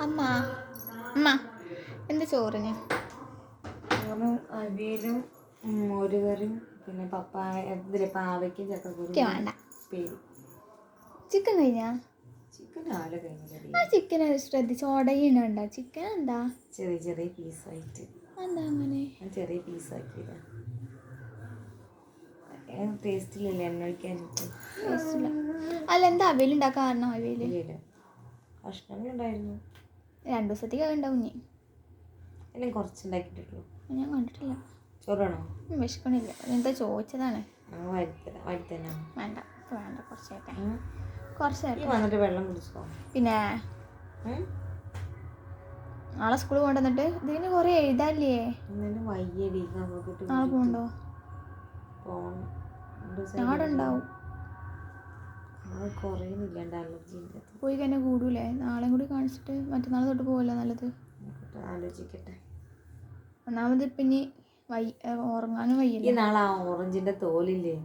അമ്മ അമ്മ എന്താ ചോറിന്? ചോറ് അവിയലും മോരുകറിയും പിന്നെ പാവയ്ക്കും ചക്കക്കുരു വേണ്ട. പേര്. ചിക്കൻ കഴിഞ്ഞാ? ചിക്കൻ രാവിലെ കഴിഞ്ഞില്ല. ആ ചിക്കൻ ശ്രദ്ധിച്ച് ഉടയുന്നുണ്ടോ? ചിക്കൻ എന്താ ചെറിയ ചെറിയ പീസായിട്ട്. എന്താ അങ്ങനെ ചെറിയ പീസാക്കിയതാ. ടേസ്റ്റിലില്ല എണ്ണ ഒഴിക്കാനിട്ട്. അല്ല എന്താ അവിയൽ ഉണ്ടാക്കാൻ കാരണം? അവിയൽ കഷ്ണങ്ങളുണ്ടായിരുന്നു. 2 ദിവസത്തേക്ക് ഉണ്ടാവും. നീ എല്ലാം കുറച്ചുണ്ടാക്കിയിട്ടുള്ളൂ. ഞാൻ കണ്ടിട്ടില്ല. ചോറാണോ? വിശക്കണില്ല. എന്താ ചോദിച്ചതാണ്. വേണ്ട വേണ്ട കുറച്ചായിട്ട് വന്നിട്ട് വെള്ളം കുടിച്ചോ? പിന്നെ നാളെ സ്കൂളിൽ കൊണ്ടുവന്നിട്ട് ഇതിന് കുറേ എഴുതാല്ലേ? നാളെ പോകണ്ടോ? നാടുണ്ടാവും. പോയി കഴിഞ്ഞാൽ കൂടൂലേ? നാളെയും കൂടി കാണിച്ചിട്ട് മറ്റന്നാൾ തൊട്ട് പോവല്ലേ നല്ലത്? ആലോചിക്കട്ടെ. ഒന്നാമത് പിന്നെ ഉറങ്ങാനും വയ്യല്ലേ. നാളെ ആ ഓറഞ്ചിന്റെ തോലില്ലേ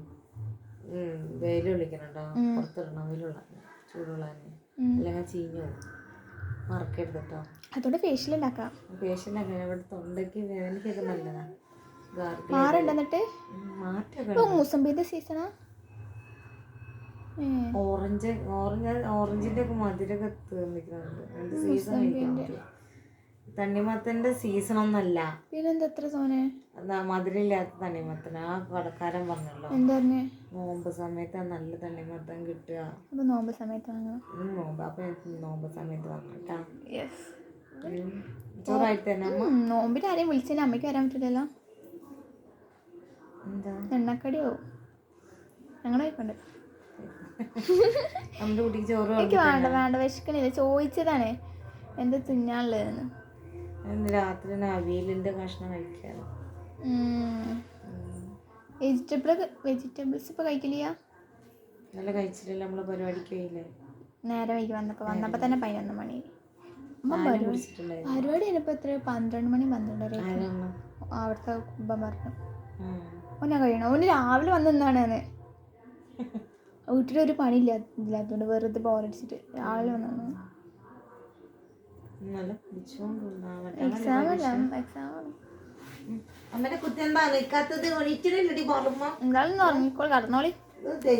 വെയിൽ വിളിക്കണുണ്ടോ? പുറത്തിടണം. വെയിലുള്ള ചൂടുള്ള അല്ലെങ്കിൽ ചീഞ്ഞു പോകും. മറക്കരുത് കേട്ടോ. അതുകൊണ്ട് ഫേഷ്യൽ ഉണ്ടാക്കാം. ഇവിടെ തൊണ്ടയ്ക്ക് വേദനയ്ക്കൊക്കെ നല്ലതാണ്. മാറുണ്ടെന്നിട്ട് മൂസമ്പിന്റെ സീസണാ. ഓറഞ്ചിന്റെ ഒക്കെ മധുരമൊക്കെ തീർന്നിരിക്കുന്നുണ്ട്. സീസൺ തണ്ണിമത്തന്റെ സീസൺ ഒന്നല്ല. പിന്നെന്താ എത്ര സോനെ മധുരമില്ലാത്ത തണ്ണിമത്തൻ. ആ കടക്കാരൻ പറഞ്ഞല്ലോ എന്താ നോമ്പ് സമയത്ത് നല്ല തണ്ണിമത്തൻ കിട്ടുക. നോമ്പ് സമയത്ത് വാങ്ങാം. നോമ്പ് സമയത്ത് വാങ്ങാം. ചോറായിട്ട് തന്നെ നോമ്പിന് ആരെയും വിളിച്ചാൽ അമ്മയ്ക്ക് വരാൻ പറ്റില്ലല്ലോ. എന്താ എണ്ണക്കടിയാവും. ഞങ്ങളെ കണ്ട് നമ്മുടെ കുട്ടിക്ക് ചോറ് എനിക്ക് വേണ്ട വിശക്കണില്ല. ചോദിച്ചതാണ് എന്താ തിന്നാനുള്ളതെന്ന്. രാത്രി അവിയലിന്റെ കഷ്ണം കഴിക്കാറ്. വെജിറ്റബിൾസ് ഇപ്പൊ കഴിക്കില്ല. നല്ല കഴിച്ചിട്ടില്ല. നമ്മള് പരിപാടിക്ക് പോയില്ലേ? നേരെ വൈകി വന്നപ്പോ തന്നെ 11 മണി. പരിപാടി കഴിഞ്ഞപ്പോ എത്ര 12 മണി 12:30. അവിടുത്തെ കുമ്പം പറഞ്ഞു ഓനാ കഴിയണം. ഓന് രാവിലെ വന്ന് നിന്നാണ്. വീട്ടിലൊരു പണി ഇല്ലാത്തതുകൊണ്ട് വെറുതെ ബോറടിച്ചിട്ട് രാവിലെ വന്നു. എക്സാം എന്തായാലും ഉറങ്ങിക്കോൾ കടന്നോളി.